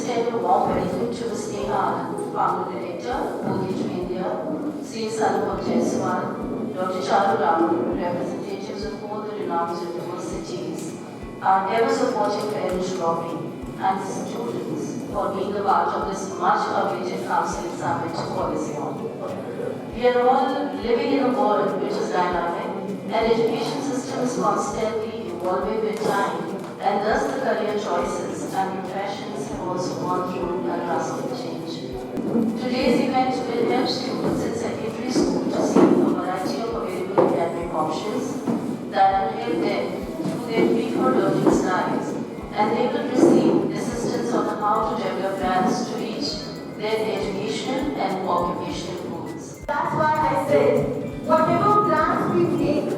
extend a warm welcome to Mr. Anand, Founder Director, Mortgage India, C. Salman Jaiswal, Dr. Charu Raman, representatives of all the renowned universities, our ever-supporting parents, Robbie, and students for being a part of this much-awaited counseling summit policy. We are all living in a world which is dynamic, and education system is constantly evolving with time, and thus the career choices and professions have also gone through a drastic change. Today's event will help students in secondary school to see a variety of available academic options that will help them through their preferred learning styles, and they will receive assistance on how to develop plans to reach their education and occupational goals. That's why I said, whatever plans we make,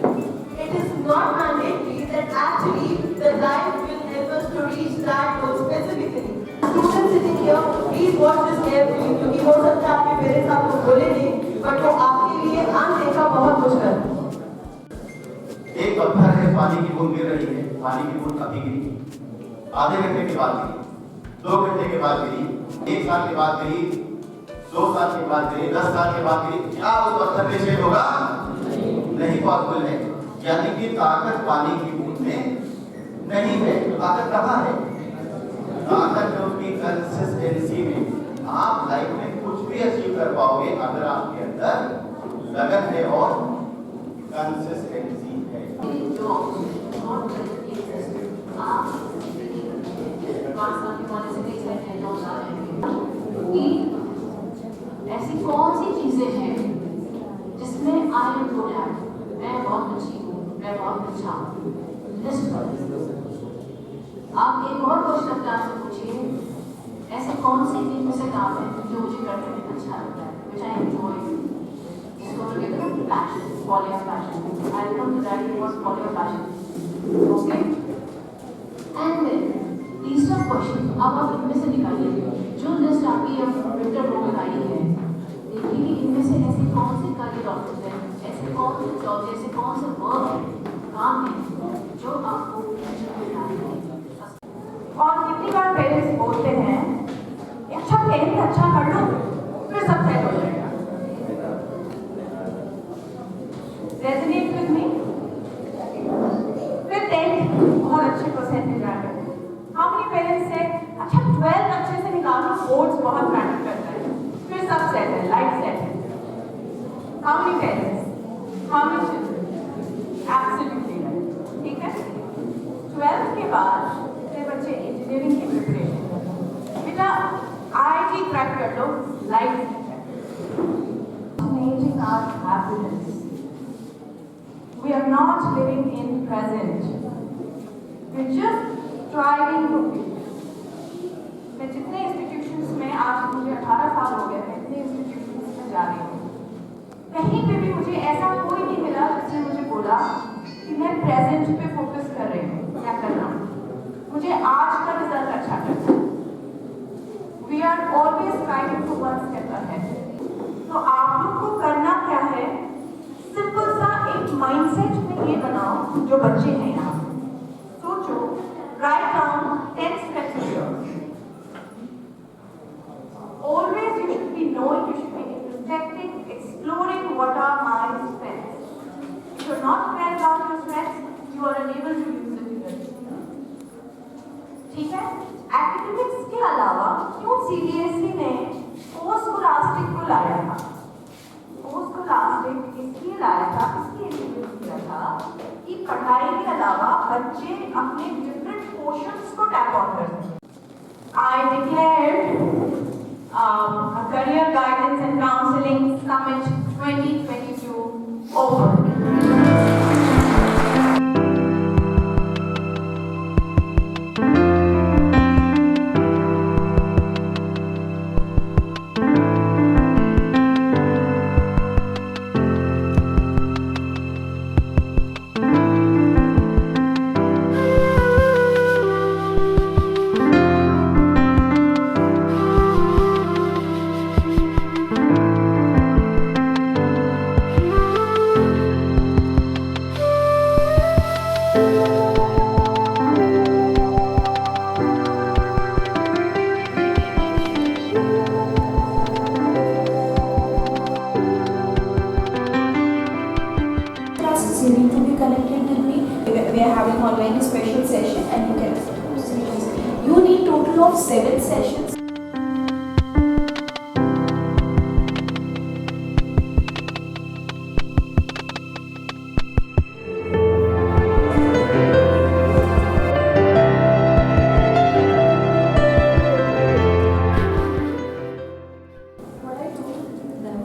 it is not mandatory that actually the life will help us to reach that goal specifically. Students sitting here, please watch this carefully क्योंकि हो सकता है आपके parents आपको बोले नहीं, but वो आपके लिए अनदेखा बहुत कुछ कर। एक पत्थर है, पानी की बूंद गिर रही है, पानी की बूंद कभी गिरी, आधे घंटे के बाद गिरी, 2 घंटे के बाद गिरी, 1 साल के बाद गिरी, 2 साल के बाद गिरी, 10 साल के बाद गिरी, क्या उस पत्थर में छेद होगा? नहीं पॉसिबल है। यानी कि ताकत पानी की बूंद में नहीं है। ताकत कहाँ है? ताकत जो कि कंसिस्टेंसी में। आप लाइफ में कुछ भी अचीव कर पाओगे अगर आपके अंदर लगन है और कंसिस्टेंसी है। ऐसी कौन सी चीजें हैं जिसमें आई एम गुड एट, मैं बहुत अच्छी हूँ, मैं बहुत अच्छा हूँ, लिस्ट कर। आप एक और क्वेश्चन अपने आप से पूछिए, ऐसे कौन से दिन से काम है जो मुझे करने में अच्छा लगता है, which I enjoy, जिसको हम कहते हैं passion, follow your passion. I'll come to that, it was follow your passion. Okay? And then तीसरा क्वेश्चन अब आप इनमें से निकालिए, जो लिस्ट आपकी विंटर रो में आई है, देखिए कि इनमें से ऐसे कौन से करियर ऑप्शंस हैं, ऐसे कौन से जॉब, ऐसे कौन से वर्क काम है जो आपको और कितनी बार पेरेंट्स बोलते हैं अच्छा 10th अच्छा कर लो फिर सब सेट हो जाएगा। रेजोनेट विद मी, फिर 10th बहुत अच्छे परसेंटेज आ गए। हाउ मेनी पेरेंट्स से अच्छा 12th अच्छे से निकाल लो, बोर्ड्स बहुत मैटर करता है, फिर सब सेट है, लाइफ सेट है। How many parents, how many children, absolutely right. ठीक है, 12th के बाद बच्चे इंजीनियरिंग की प्रिपरेशन, बेटा आईआईटी क्रैक कर लो, life changing our happiness. We are not living in present. We're just striving for future. मैं जितने इंस्टीट्यूशंस में आज मुझे 18 साल हो गए हैं, इतने इंस्टीट्यूशंस में जा रही हूँ, कहीं पे भी मुझे ऐसा कोई नहीं मिला जिसने मुझे बोला कि मैं प्रेजेंट पे फोकस कर रही हूँ या कर रहा हूँ, मुझे आज का रिजल्ट अच्छा करना है। We are always striving for one step ahead. तो आप लोग को करना क्या है, सिंपल सा एक माइंडसेट में ये बनाओ, जो बच्चे हैं यहाँ सोचो, write down 10 steps of yours. Always you should be knowing, you should be introspecting, exploring what are my strengths. If you're not aware about your strengths, you are unable to use it in your life. ठीक है, academics के अलावा क्यों CBSE ने post scholastic को लाया था? Post scholastic इसलिए लाया था, इसलिए इंट्रोड्यूस किया था कि पढ़ाई के अलावा बच्चे अपने डिफरेंट पोर्शंस को टैप ऑन कर सकें। आई declared a career guidance and counseling summit 2022 open. 7 sessions. What I told them,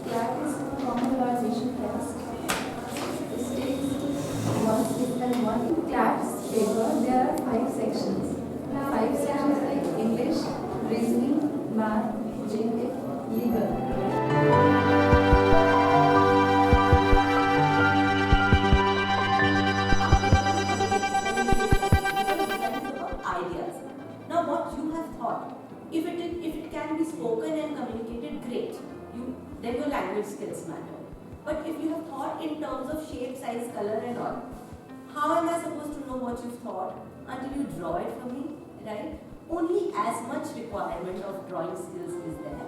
CLAT is a common evaluation test. This takes one skill and one CLAT's paper. There are 5 sections. 5 sections like English, reasoning, math, GK, legal. Ideas. Now, what you have thought, if it can be spoken and communicated, great. Then your language skills matter. But if you have thought in terms of shape, size, color, and all, how am I supposed to know what you've thought until you draw it for me, right? Only as much requirement of drawing skills is there,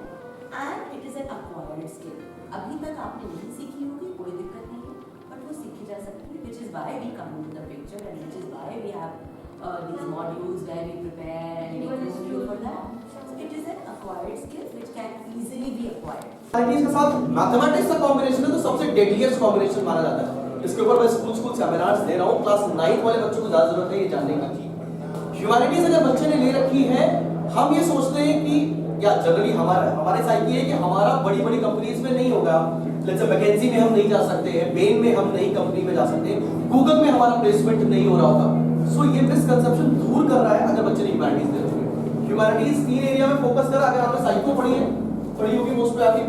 and it is an acquired skill. अभी तक आपने नहीं सीखी होगी, कोई दिक्कत नहीं है, but वो सीखी जा सकती है, which is why we come into the picture and which is why we have these modules where we prepare and we equip you for that. So it is an acquired skill which can easily be acquired. Science के साथ mathematics का combination है तो सबसे deadliest combination माना जाता है। इसके ऊपर मैं स्कूल सेमिनार्स दे रहा हूँ। क्लास 9 वाले बच्चों को ज्यादा जरूरत है ये जानने की। ह्यूमैनिटीज अगर बच्चे ने ले रखी है, हम ये सोचते हैं कि या जनरली हमारे साइकी है कि हमारा बड़ी बड़ी कंपनीज में नहीं होगा। लेट्स से मैकेंजी में हम नहीं जा सकते हैं, बेन में हम नई कंपनी में जा सकते हैं, गूगल में हमारा प्लेसमेंट नहीं हो रहा होगा। सो ये मिसकंसेप्शन दूर कर रहा है अगर बच्चे ने ह्यूमैनिटीज ले रखी है। ह्यूमैनिटीज 3 एरिया में फोकस करा। अगर आपने साइको पढ़ी होगी मोस्ट पे आपकी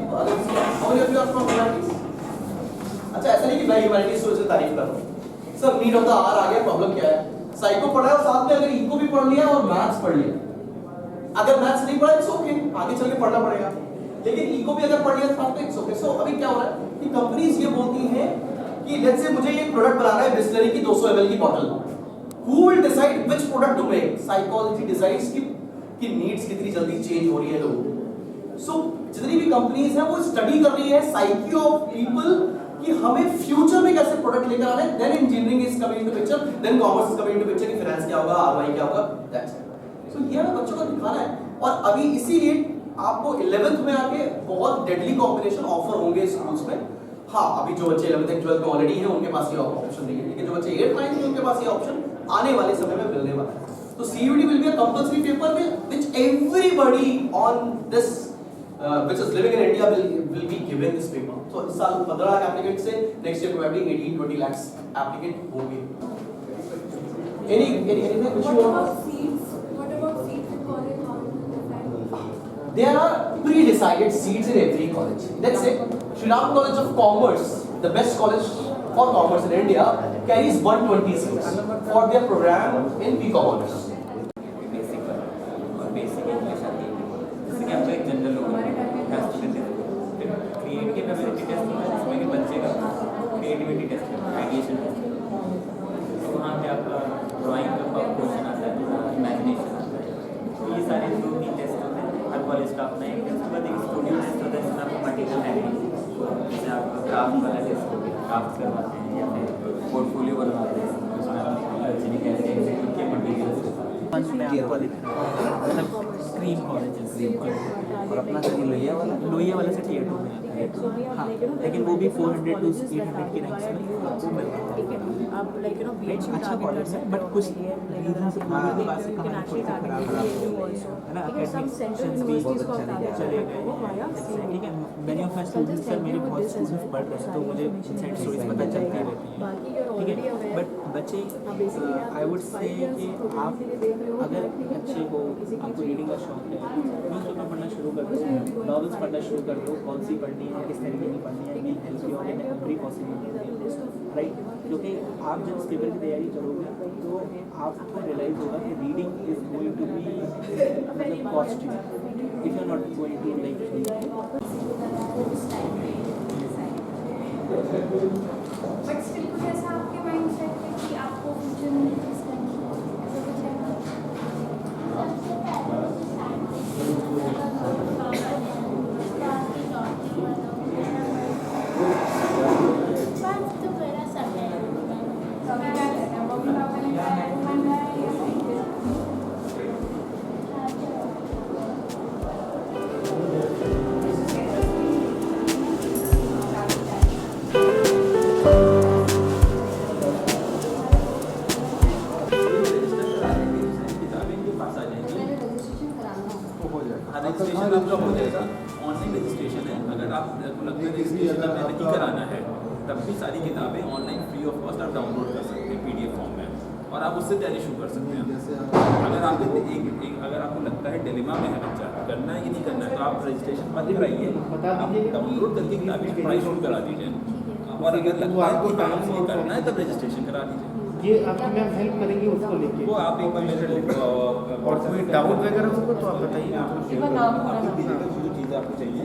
अच्छा ऐसा नहीं कि मैं ह्यूमैनिटीज से तारीफ कर रहा हूँ। Sir need of the hour आ गया, प्रॉब्लम क्या है? साइको पढ़ा है और साथ में अगर इको भी पढ़ लिया और मैथ्स पढ़ लिया, अगर मैथ्स नहीं पढ़ा इट्स ओके, आगे चल के पढ़ना पड़ेगा, लेकिन इको भी अगर पढ़ लिया तो इट्स ओके। सो अभी क्या हो रहा है कि कंपनीज ये बोलती हैं कि लेट्स से मुझे ये प्रोडक्ट बनाना है बिस्लरी की 200 ml की bottle, who will decide which product to make? Psychology decides कि नीड्स कितनी जल्दी चेंज हो रही है लोगों। सो जितनी भी कंपनीज हैं वो स्टडी कर रही है साइकी ऑफ पीपल कि हमें फ्यूचर में कैसे प्रोडक्ट लेकर आना है। Then engineering is coming into picture, then commerce is coming into picture कि फाइनेंस क्या होगा, आरओआई क्या होगा, दैट्स इट। सो ये बच्चों को दिखाना है। और अभी इसीलिए आपको 11th में आके बहुत डेडली कॉम्बिनेशन ऑफर होंगे स्कूल्स में। हाँ, अभी जो बच्चे 11th एंड 12th में ऑलरेडी हैं उनके पास ये ऑप्शन नहीं है, लेकिन जो बच्चे 8th 9th में उनके पास ये ऑप्शन आने वाले समय में मिलने वाला है। तो CUET will be a compulsory paper which everybody on this which is living in India will be given this paper. So इस साल 15 लाख एप्लीकेंट से next year probably 18-20 lakhs applicant होंगे। Anything which you want? What about seats in college? How do you decide? There are pre-decided seats in every college. Let's say Shri Ram College of Commerce, the best college for commerce in India, carries 120 seats for their program in BCom honors. Basic English आती है, जैसे कि आपका एक general होगा, creative ability test होता है जिसमें कि बच्चे का क्रिएटिविटी टेस्ट होता है, आइडिएशन टेस्ट होता है। तो वहाँ पे आपका ड्राइंग का क्वेश्चन आता है, थोड़ा इमेजिनेशन आता है। तो ये सारे 2-3 टेस्ट होते हैं हर कॉलेज का अपना एक। उसके बाद एक स्टूडियो टेस्ट होता है जिसमें आपको मटीरियल हैंडलिंग, जैसे आप क्राफ्ट वाला टेस्ट हो गया, क्राफ्ट करवाते हैं या फिर पोर्टफोलियो बनवाते हैं, उसमें आप बच्चे ने कैसे एग्जीक्यूट किया मटीरियल में आपको मतलब क्रीम कॉलेज और अपना से लोहिया वाला से टियर 2 में आता है। हाँ, लेकिन वो भी 400 to 800 की रैंक्स में आपको मिल रहा है। अच्छा कॉलेज है बट कुछ रीजन से है ना, एडमिशंस भी चले गए। ठीक है, many of my students sir मेरे बहुत स्टूडेंट्स पढ़ रहे हैं तो मुझे इनसाइड स्टोरीज पता चलती रहती है। ठीक है, बट बच्चे आई वुड से कि आप अगर बच्चे को आपको रीडिंग का शौक है, न्यूज़पेपर पढ़ना शुरू कर दो, नॉवेल्स पढ़ना शुरू कर दो, कौन सी पढ़नी है, किस तरीके की पढ़नी है, will help you all in every possibility, right? क्योंकि आप जब इस पेपर की तैयारी करोगे तो आपको रियलाइज होगा कि reading is going to be मतलब costly if you are not going to like but still कुछ ऐसा आपके माइंड सेट है कि आपको फ्यूचर में किस करना है, ऐसा कुछ है? रजिस्ट्रेशन आपका हो जाएगा, ऑनलाइन रजिस्ट्रेशन है। अगर आपको लगता है रजिस्ट्रेशन आपने नहीं कराना है, तब भी सारी किताबें ऑनलाइन फ्री ऑफ कॉस्ट आप डाउनलोड कर सकते हैं PDF फॉर्म में, और आप उससे तैयारी शुरू कर सकते हैं। अगर आप अगर आपको लगता है डिलेमा में है बच्चा, करना है कि नहीं करना है, तो आप रजिस्ट्रेशन मत कराइए, आप डाउनलोड करके किताबें पढ़ाई शुरू करा दीजिए, और अगर लगता है कि काम से करना है तब रजिस्ट्रेशन करा दीजिए। ये आपकी मैम हेल्प करेंगी उसको लेके, वो आप एक बार मेरे और कोई डाउट वगैरह होगा तो आप बताइए। आप दीजिएगा जो चीज़ें आपको चाहिए।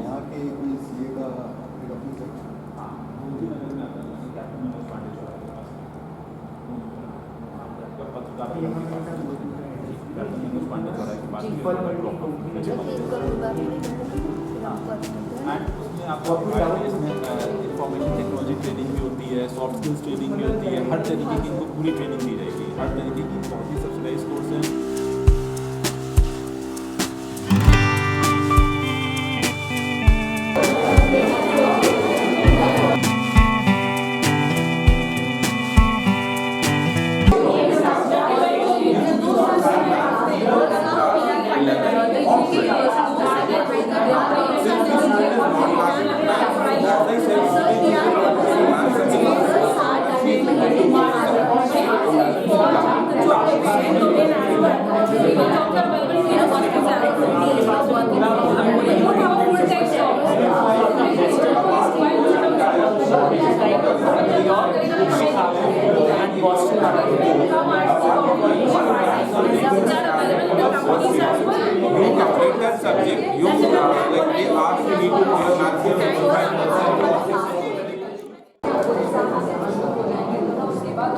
उसमें आपको इंफॉर्मेशन टेक्नोलॉजी ट्रेनिंग भी होती है, सॉफ्ट स्किल्स ट्रेनिंग भी होती है, हर तरीके की इनको पूरी ट्रेनिंग दी जाएगी, हर तरीके की बहुत ही सब्सिडाइज कोर्स है।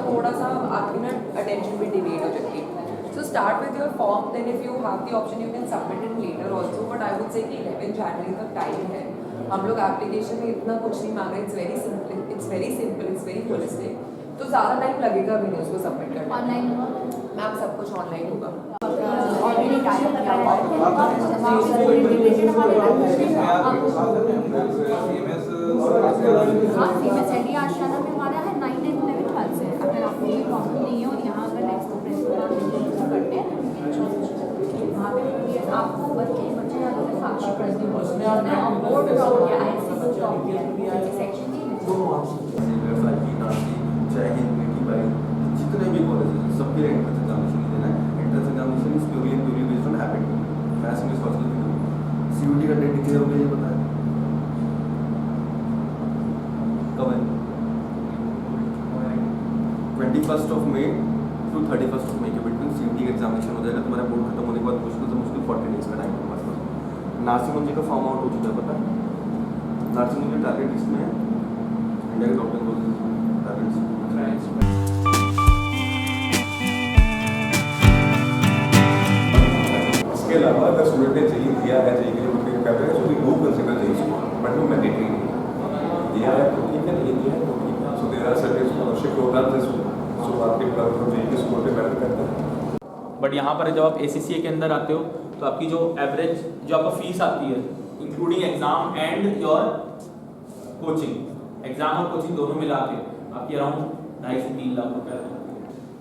थोड़ा सा आपकी ना अटेंशन भी डिवीट हो जाती है। So start with your form, then if you have the option you can submit it later also, but I would say कि 11 January तक टाइम है। हम लोग एप्लीकेशन में इतना कुछ नहीं मांग रहे, it's very simple, it's very holistic, तो ज़्यादा टाइम लगेगा भी नहीं उसको सबमिट करने। ऑनलाइन होगा मैम सब कुछ ऑनलाइन होगा। ऑलरेडी टाइम किया हुआ हाँ फेमस है डी आशियाना में हमारा है 9, 10, 11, 12 से। अगर आपको कोई प्रॉब्लम नहीं है और यहाँ अगर नेक्स्ट तो प्रिंसिपल करते हैं वहाँ पे आपको बच्चे यहाँ पे साक्षी पढ़ते हैं बोर्ड टॉप या ISC टॉप या सेक्शन चाहे हिंदी भाई जितने भी कॉलेजेस हैं सबके लिए एंट्रेंस एग्जामिनेशन नहीं देना है। Entrance examination is purely based on habit. Maths में पॉसिबल CUT का डेट क्लियर हो गया, ये पता है कब है? 21 May to 31 May के बिटवीन CUT का एग्जामिनेशन हो जाएगा। तुम्हारा बोर्ड खत्म होने के बाद मुश्किल से मुश्किल 40 डेज का टाइम है तुम्हारे पास। नासिम जी का फॉर्म आउट हो चुका है, पता है? नासिम जी टारगेट इसमें है इंडिया के टॉप 10 कॉलेजेस टारगेट्स। इसके अलावा अगर स्टूडेंट ने चाहिए दिया है चाहिए जो बुकिंग कर रहे हैं so we do consider the issue but no mandatory नहीं दिया है तो ठीक है, नहीं दिया है तो ठीक है। So there are certain scholarship programmes so आपके प्रोग्राम चाहिए कि स्कूल पे मैटर करता है। बट यहाँ पर जब आप ACCA के अंदर आते हो तो आपकी जो एवरेज जो आपका फीस आती है including exam and your coaching, exam और कोचिंग दोनों मिला के आपकी अराउंड 2.5 से 3 लाख रुपए आते हैं।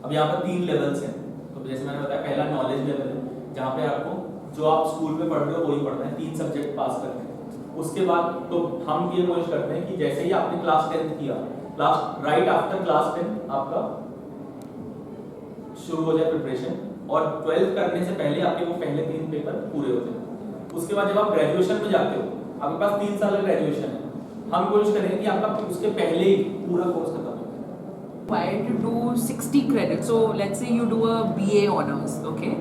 अब यहाँ पर 3 लेवल्स हैं, तो जैसे मैंने बताया पहला नॉलेज लेवल है जहाँ पे आपको जो आप स्कूल में पढ़ रहे हो वही पढ़ना है, 3 सब्जेक्ट पास करने हैं। उसके बाद तो हम ये कोशिश करते हैं कि जैसे ही आपने क्लास 10 किया, राइट आफ्टर क्लास 10 आपका शुरू हो जाए प्रिपरेशन, और 12th करने से पहले आपके वो पहले 3 पेपर पूरे हो जाए। उसके बाद जब आप ग्रेजुएशन में जाते हो, आपके पास 3 साल का ग्रेजुएशन है, हम कोशिश करेंगे कि आपका उसके पहले ही पूरा कोर्स खत्म हो जाए। Required to do 60 credits. So let's say you do a BA honors, okay,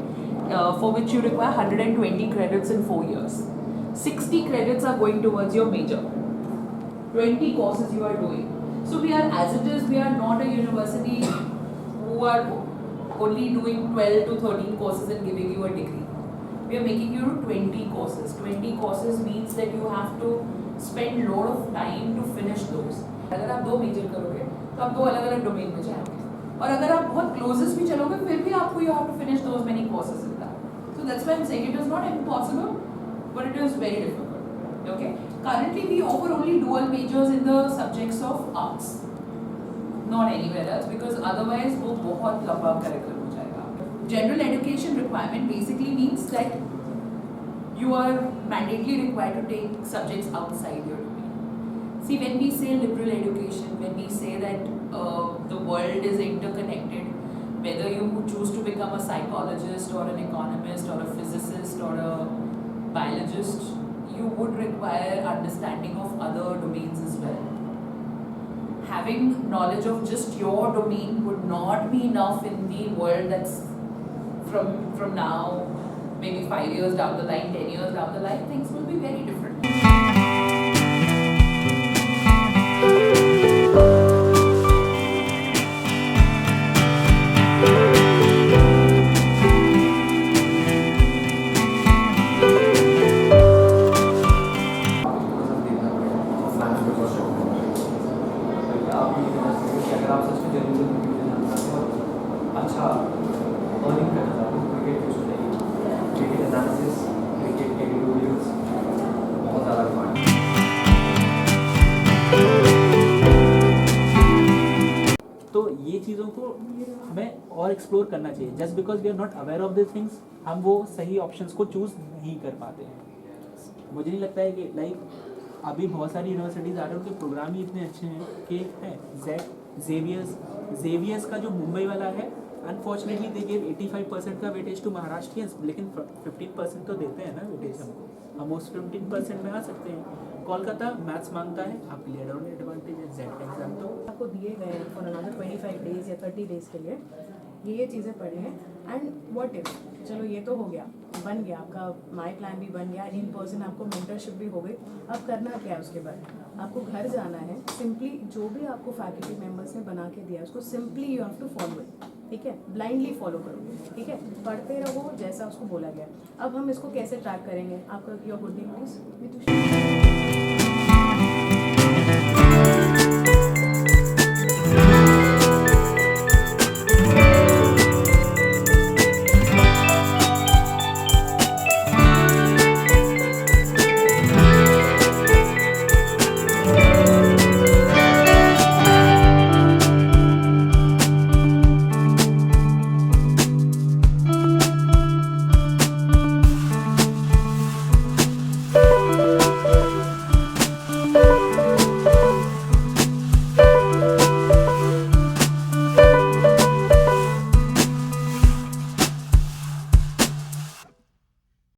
for which you require 120 credits in 4 years. 60 credits are going towards your major. 20 courses you are doing. So we are, as it is, we are not a university who are only doing 12 to 13 courses and giving you a degree. We are making you do 20 courses. 20 courses means that you have to spend lot of time to finish those. अगर आप 2 major करोगे तो आप 2 अलग अलग domain में जाओगे, और अगर आप बहुत क्लोजेस्ट भी चलोगे फिर भी आपको you have to finish those many courses in that. So that's why I am saying it is not impossible but it is very difficult. Okay, currently we offer only dual majors in the subjects of arts, not anywhere else, because otherwise वो बहुत लंबा curriculum हो जाएगा. General education requirement basically means that you are mandatorily required to take subjects outside your domain. See, when we say liberal education, when we say that the world is interconnected, whether you choose to become a psychologist or an economist or a physicist or a biologist, you would require understanding of other domains as well. Having knowledge of just your domain would not be enough in the world that's from now, maybe 5 years down the line, 10 years down the line, things will be very different. अच्छा earning करना चाहते हो cricket के चाहिए cricket analysis cricket के videos बहुत ज़्यादा demand तो ये चीज़ों को हमें और एक्सप्लोर करना चाहिए just because we are not aware of this things हम वो सही ऑप्शंस को चूज़ नहीं कर पाते हैं। मुझे नहीं लगता है कि लाइक अभी बहुत सारी यूनिवर्सिटीज़ आ रही हैं उनके प्रोग्राम ही इतने अच्छे हैं कि हैं जेवियर्स का जो मुंबई वाला है अनफॉर्चुनेटली दे गिव 85% का वेटेज टू महाराष्ट्रियंस, लेकिन 15% तो देते हैं ना वेटेज हमको, हम उस 15% में आ सकते हैं। कोलकाता मैथ्स मांगता है, आप क्लियर ऑन एडवांटेज है जेड का एग्जाम तो आपको दिए गए हैं फॉर अनदर 25 डेज या 30 डेज के लिए ये चीज़ें पढ़े हैं। एंड व्हाट इफ, चलो ये तो हो गया, बन गया आपका माई प्लान भी बन गया, इन पर्सन आपको मेंटरशिप भी हो गई। अब करना क्या है उसके बाद? आपको घर जाना है, सिंपली जो भी आपको फैकल्टी मेंबर्स ने बना के दिया उसको simply you have to follow it, ठीक है, ब्लाइंडली फॉलो करो, ठीक है, पढ़ते रहो जैसा उसको बोला गया। अब हम इसको कैसे ट्रैक करेंगे? आपका योर गुड नेम प्लीज?